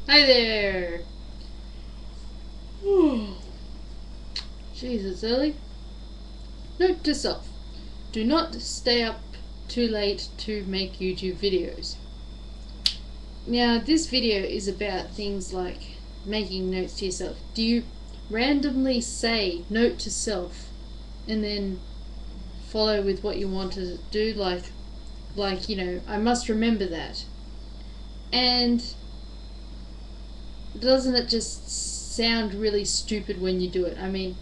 Hi there! Jeez, it's early. Note to self. Do not stay up too late to make YouTube videos. Now, this video is about things like making notes to yourself. Do you randomly say note to self and then follow with what you want to do? I must remember that. And doesn't it just sound really stupid when you do it? I mean,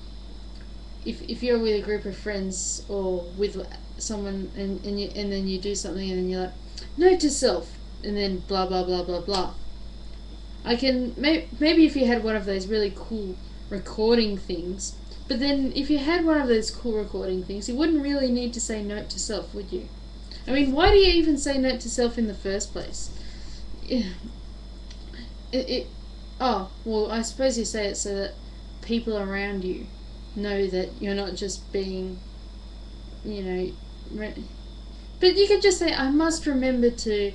if you're with a group of friends or with someone and then you do something and then you're like, note to self, and then blah blah blah blah blah. Maybe if you had one of those really cool recording things, but then if you had one of those cool recording things, you wouldn't really need to say note to self, would you? I mean, why do you even say note to self in the first place? Oh, well, I suppose you say it so that people around you know that you're not just being, you know, but you could just say, I must remember to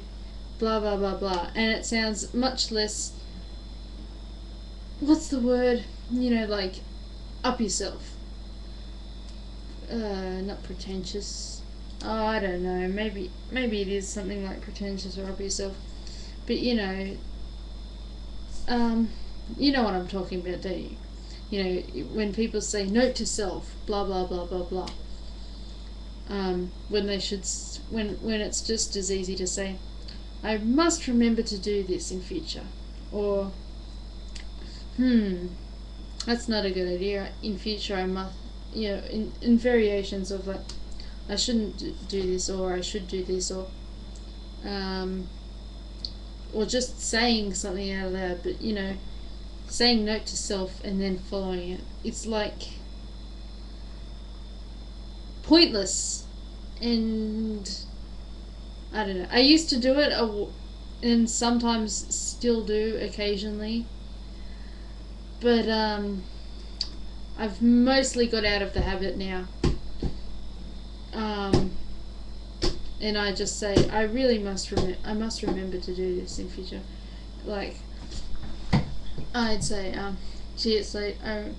blah blah blah blah, and it sounds much less, what's the word, like, up yourself. Not pretentious. Oh, I don't know, maybe it is something like pretentious or up yourself, but you know what I'm talking about, don't you? When people say note to self, blah blah blah blah blah, when they should, when it's just as easy to say, I must remember to do this in future, or that's not a good idea. In future, I must, in variations of like, I shouldn't do this, or I should do this, or just saying something out loud, but saying note to self and then following it. It's like pointless, and I don't know. I used to do it, and sometimes still do occasionally, but I've mostly got out of the habit now. And I just say, I really must I must remember to do this in future. Like, I'd say, gee, it's like, I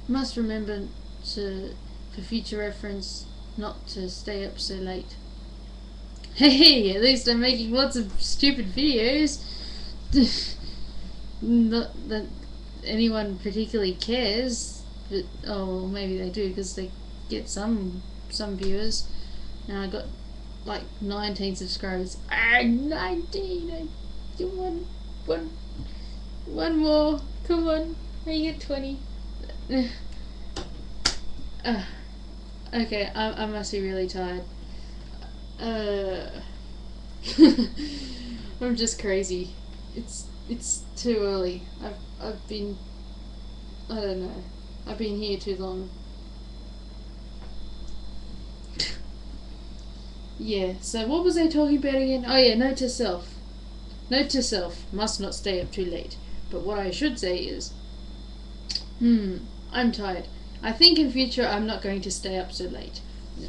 must remember to, for future reference, not to stay up so late. Hey, at least I'm making lots of stupid videos. Not that anyone particularly cares, but maybe they do because they get some viewers. Now I got like 19 subscribers. 19. I do one more. Come on, I get 20. Okay, I must be really tired. I'm just crazy. It's too early. I've been, I don't know. I've been here too long. Yeah, so what was I talking about again? Oh yeah, note to self. Note to self, must not stay up too late. But what I should say is, I'm tired. I think in future I'm not going to stay up so late.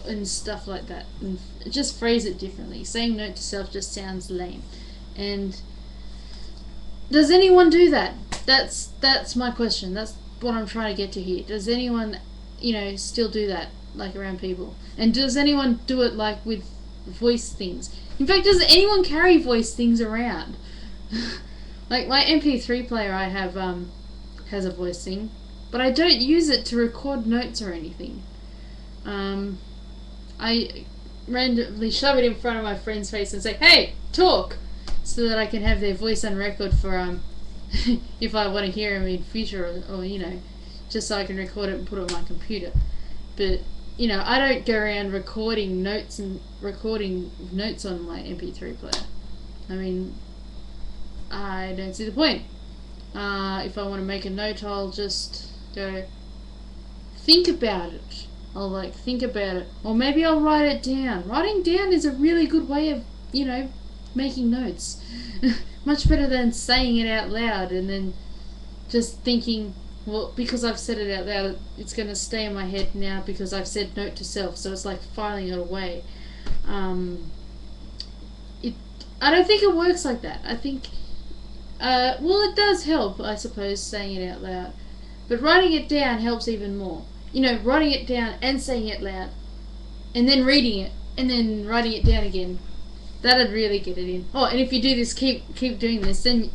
And stuff like that. And just phrase it differently. Saying note to self just sounds lame. And does anyone do that? That's my question. That's what I'm trying to get to here. Does anyone, still do that, like, around people? And does anyone do it, like, with voice things? In fact, does anyone carry voice things around? Like, my MP3 player I have has a voice thing, but I don't use it to record notes or anything. I randomly shove it in front of my friend's face and say, hey, talk! So that I can have their voice on record for, if I want to hear them in future, or just so I can record it and put it on my computer. But, I don't go around recording notes on my MP3 player. I mean, I don't see the point. If I want to make a note, I'll just go, think about it. I'll think about it, or maybe I'll write it down. Writing down is a really good way of making notes. Much better than saying it out loud and then just thinking, well, because I've said it out loud, it's going to stay in my head now because I've said note to self. So it's like filing it away. I don't think it works like that. I think Well, it does help, I suppose, saying it out loud. But writing it down helps even more. You know, writing it down and saying it loud, and then reading it, and then writing it down again. That'd really get it in. Oh, and if you do this, keep doing this, then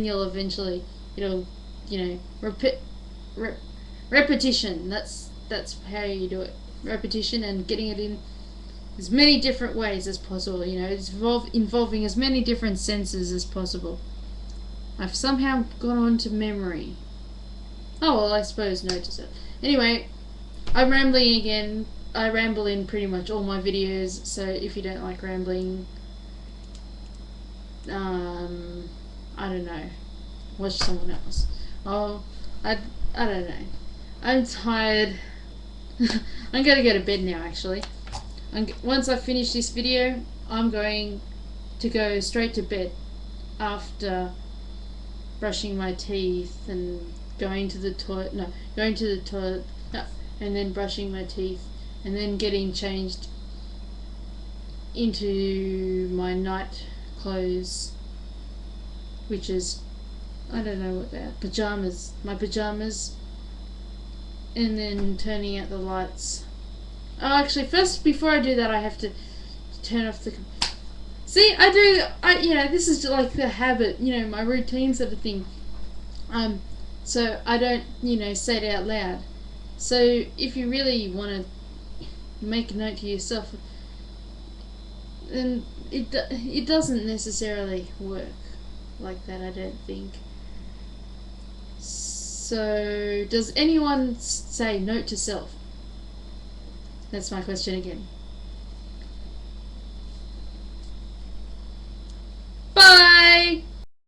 you'll eventually, it'll, repetition. That's how you do it. Repetition and getting it in as many different ways as possible. It's involving as many different senses as possible. I've somehow gone on to memory. Oh, well, I suppose notice it. Anyway, I'm rambling again. I ramble in pretty much all my videos, so if you don't like rambling, I don't know, watch someone else. Oh, I don't know. I'm tired. I'm gonna go to bed now, actually. Once I finish this video, I'm going to go straight to bed after brushing my teeth and going to the toilet, and then brushing my teeth, and then getting changed into my night clothes, which is, I don't know what they are, my pajamas, and then turning out the lights. Oh, actually, first, before I do that, I have to turn off the... See, this is like the habit, my routine sort of thing. So I don't, say it out loud. So if you really want to make a note to yourself, then it doesn't necessarily work like that, I don't think. So does anyone say note to self? That's my question again.